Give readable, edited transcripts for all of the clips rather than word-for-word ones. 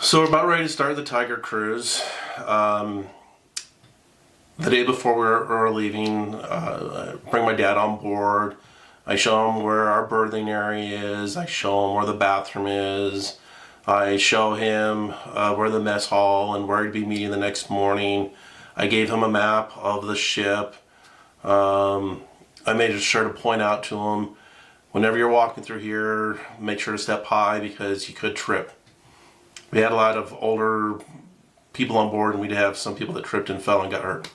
So we're about ready to start the Tiger Cruise. The day before we're leaving, I bring my dad on board. I show him where our berthing area is. I show him where the bathroom is. I show him where the mess hall and where he'd be meeting the next morning. I gave him a map of the ship. I made sure to point out to him, whenever you're walking through here, make sure to step high because you could trip. We had a lot of older people on board, and we'd have some people that tripped and fell and got hurt.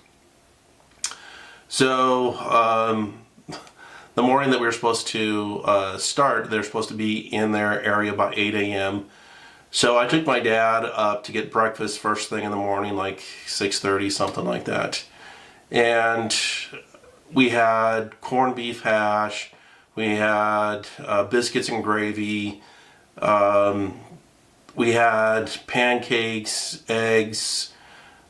So the morning that we were supposed to start, they're supposed to be in their area by 8 a.m. So I took my dad up to get breakfast first thing in the morning, like 6:30, something like that. And we had corned beef hash, we had biscuits and gravy, we had pancakes, eggs,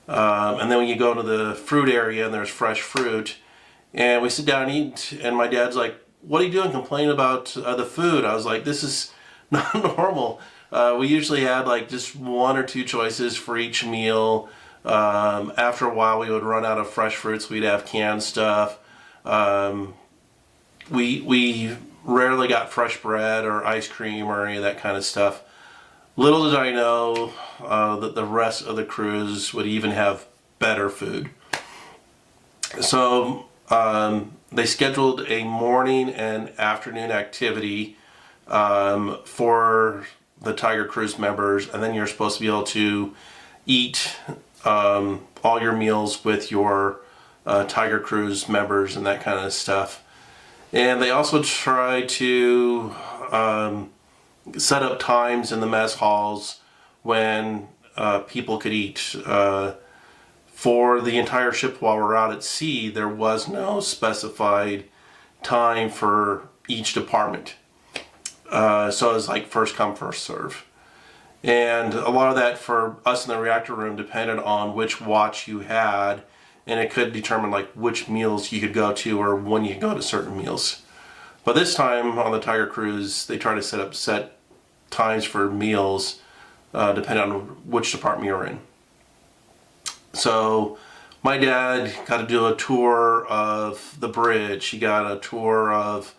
and then when you go to the fruit area and there's fresh fruit, and we sit down and eat, and my dad's like, "What are you doing, complaining about the food?" I was like, "This is not normal." We usually had like just one or two choices for each meal. After a while we would run out of fresh fruits, we'd have canned stuff. We rarely got fresh bread or ice cream or any of that kind of stuff. Little did I know that the rest of the cruise would even have better food. So they scheduled a morning and afternoon activity for the Tiger Cruise members, and then you're supposed to be able to eat all your meals with your Tiger Cruise members and that kind of stuff. And they also try to set up times in the mess halls when people could eat. For the entire ship while we're out at sea, there was no specified time for each department. So it was like first come, first serve. And a lot of that for us in the reactor room depended on which watch you had, and it could determine like which meals you could go to or when you could go to certain meals. But this time on the Tiger Cruise, they try to set times for meals depending on which department you're in. So my dad got to do a tour of the bridge. He got a tour of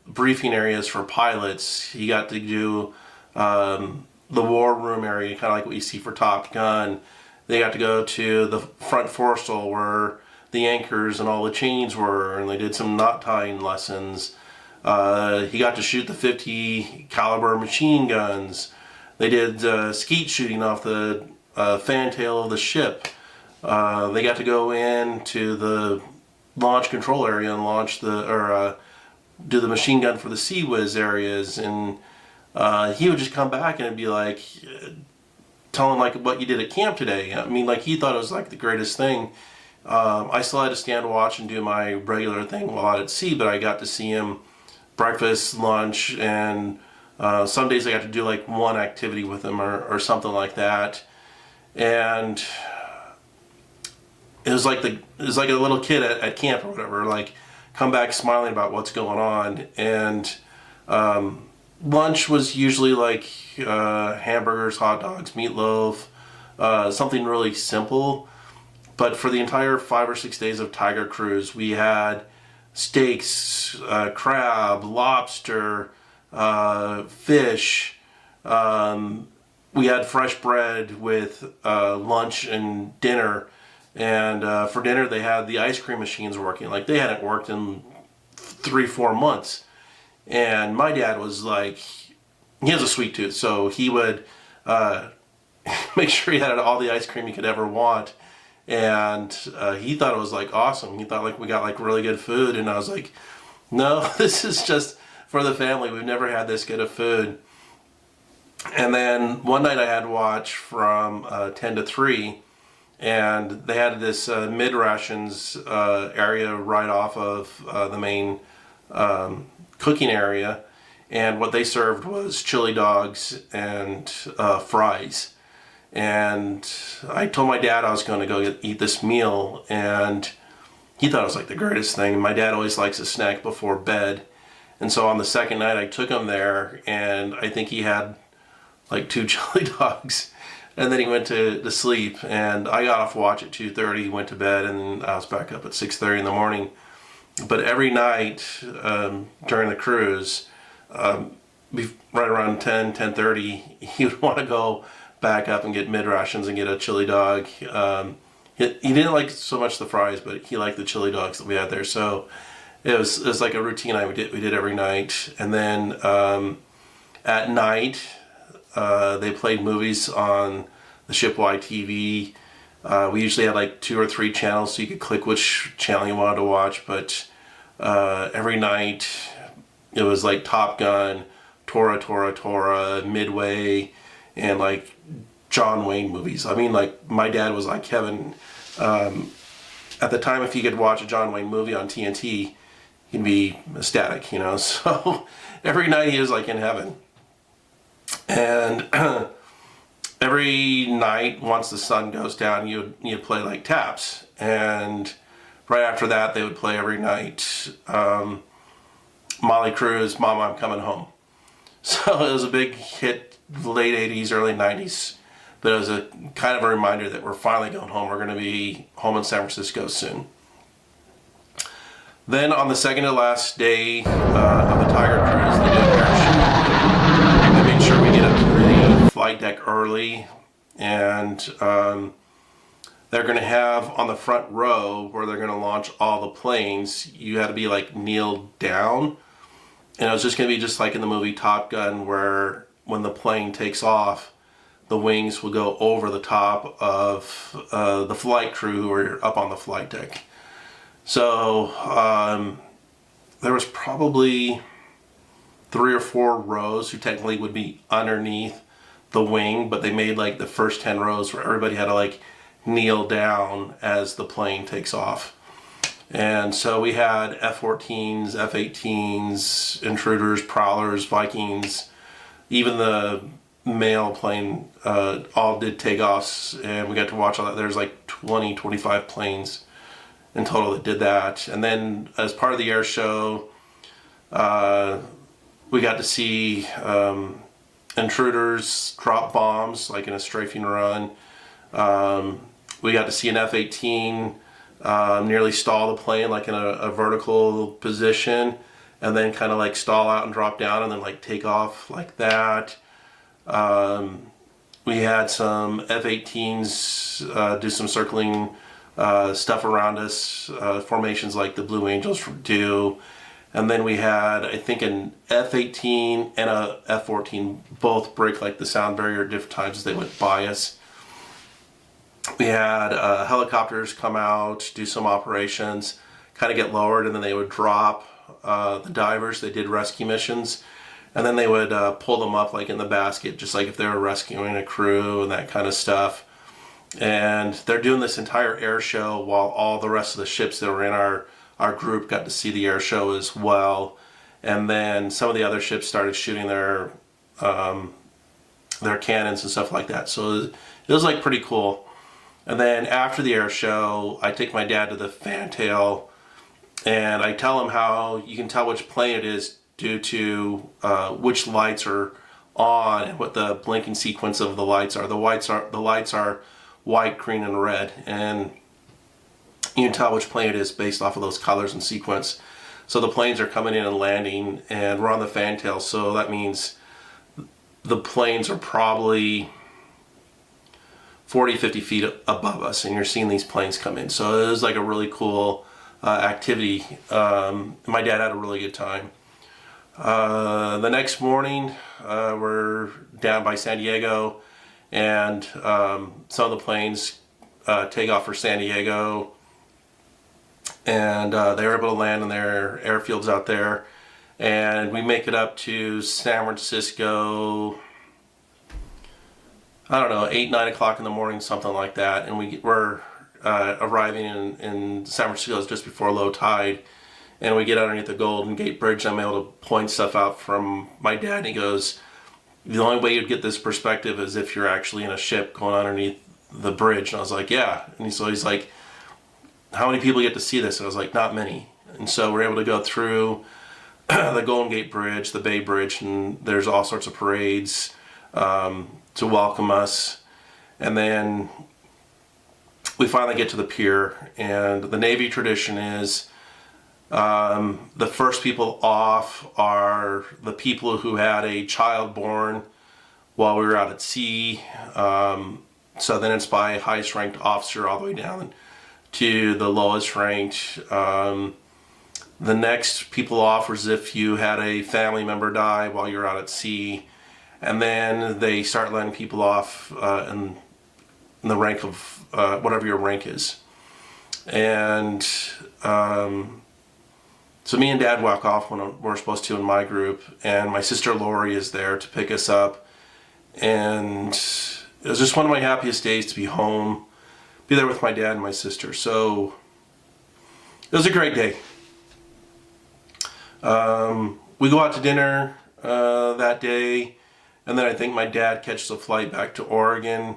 briefing areas for pilots. He got to do the war room area, kind of like what you see for Top Gun. They got to go to the front forecastle where the anchors and all the chains were, and they did some knot tying lessons. He got to shoot the 50 caliber machine guns. They did skeet shooting off the fantail of the ship. They got to go into the launch control area and launch do the machine gun for the Sea Whiz areas, and he would just come back and it'd be like telling like what you did at camp today. I mean, like he thought it was like the greatest thing. I still had to stand watch and do my regular thing while out at sea, but I got to see him breakfast, lunch, and some days I got to do like one activity with him or something like that. And it was like a little kid at camp or whatever, like come back smiling about what's going on. And lunch was usually like hamburgers, hot dogs, meatloaf, something really simple. But for the entire 5 or 6 days of Tiger Cruise, we had steaks, crab, lobster, fish. We had fresh bread with lunch and dinner. And for dinner, they had the ice cream machines working. Like they hadn't worked in 3-4 months. And my dad was like, he has a sweet tooth, so he would make sure he had all the ice cream he could ever want. And he thought it was like awesome. He thought like we got like really good food, and I was like, no, this is just for the family. We've never had this good of food. And then one night I had watch from 10 to 3, and they had this mid rations area right off of the main cooking area, and what they served was chili dogs and fries. And I told my dad I was going to go eat this meal, and he thought it was like the greatest thing. My dad always likes a snack before bed, and so on the second night I took him there, and I think he had like 2 chili dogs. And then he went to sleep, and I got off watch at 2:30, went to bed, and I was back up at 6:30 in the morning. But every night during the cruise, right around 10:30, he would want to go back up and get mid rations and get a chili dog. He didn't like so much the fries, but he liked the chili dogs that we had there. So it was like a routine we did every night. And then at night, they played movies on the shipwide TV. We usually had like 2 or 3 channels, so you could click which channel you wanted to watch. But every night it was like Top Gun, Tora, Midway, and like John Wayne movies. I mean, like, my dad was like Kevin. At the time, if he could watch a John Wayne movie on TNT, he'd be ecstatic, you know. So every night he was like in heaven. And every night, once the sun goes down, you'd play like taps. And right after that, they would play every night Molly Cruz, Mama, I'm Coming Home. So it was a big hit, late 80s, early 90s. But it was a kind of a reminder that we're finally going home. We're going to be home in San Francisco soon. Then on the second to last day of the Tiger Cruise, they did an air show. They made sure we get up to the flight deck early. And they're going to have on the front row where they're going to launch all the planes, you had to be like kneeled down. And it was just going to be just like in the movie Top Gun, where when the plane takes off, the wings will go over the top of the flight crew who are up on the flight deck. So there was probably 3 or 4 rows who technically would be underneath the wing, but they made like the first 10 rows where everybody had to like kneel down as the plane takes off. And so we had F-14s, F-18s, Intruders, Prowlers, Vikings, even the mail plane all did takeoffs, and we got to watch all that. There's like 25 planes in total that did that. And then as part of the air show, we got to see Intruders drop bombs like in a strafing run. We got to see an F-18 nearly stall the plane like in a vertical position, and then kind of like stall out and drop down and then like take off like that. We had some F-18s do some circling stuff around us, formations like the Blue Angels do. And then we had, I think, an F-18 and a F-14 both break like the sound barrier at different times as they went by us. We had helicopters come out, do some operations, kind of get lowered, and then they would drop the divers. They did rescue missions. And then they would pull them up like in the basket, just like if they were rescuing a crew and that kind of stuff. And they're doing this entire air show while all the rest of the ships that were in our group got to see the air show as well. And then some of the other ships started shooting their cannons and stuff like that. So it was like pretty cool. And then after the air show, I take my dad to the fantail, and I tell him how you can tell which plane it is due to which lights are on and what the blinking sequence of the lights are. The lights are white, green, and red, and you can tell which plane it is based off of those colors and sequence. So the planes are coming in and landing, and we're on the fantail, so that means the planes are probably 40, 50 feet above us, and you're seeing these planes come in. So it was like a really cool activity. My dad had a really good time. The next morning, we're down by San Diego, and some of the planes take off for San Diego, and they were able to land in their airfields out there, and we make it up to San Francisco, I don't know, 8, 9 o'clock in the morning, something like that, and we're arriving in San Francisco just before low tide. And we get underneath the Golden Gate Bridge, and I'm able to point stuff out from my dad, and he goes, the only way you'd get this perspective is if you're actually in a ship going underneath the bridge. And I was like, yeah. And so he's like, how many people get to see this? And I was like, not many. And so we're able to go through the Golden Gate Bridge, the Bay Bridge, and there's all sorts of parades. to welcome us. And then we finally get to the pier, and the Navy tradition is the first people off are the people who had a child born while we were out at sea. So then it's by highest ranked officer all the way down to the lowest ranked. The next people off is if you had a family member die while you're out at sea. And then they start letting people off in the rank of whatever your rank is. And so me and Dad walk off when we're supposed to in my group, and my sister Lori is there to pick us up. And it was just one of my happiest days to be home, be there with my dad and my sister. So it was a great day. We go out to dinner that day, and then I think my dad catches a flight back to Oregon.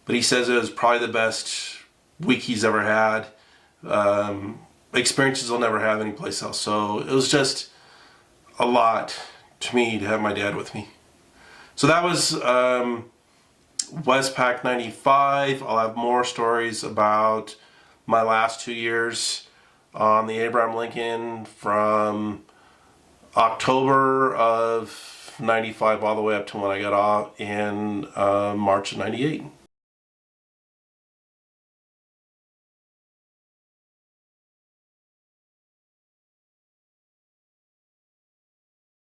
But he says it was probably the best week he's ever had. Experiences he'll never have anyplace else. So it was just a lot to me to have my dad with me. So that was Westpac 95. I'll have more stories about my last 2 years on the Abraham Lincoln from October of 95 all the way up to when I got off in March of 98.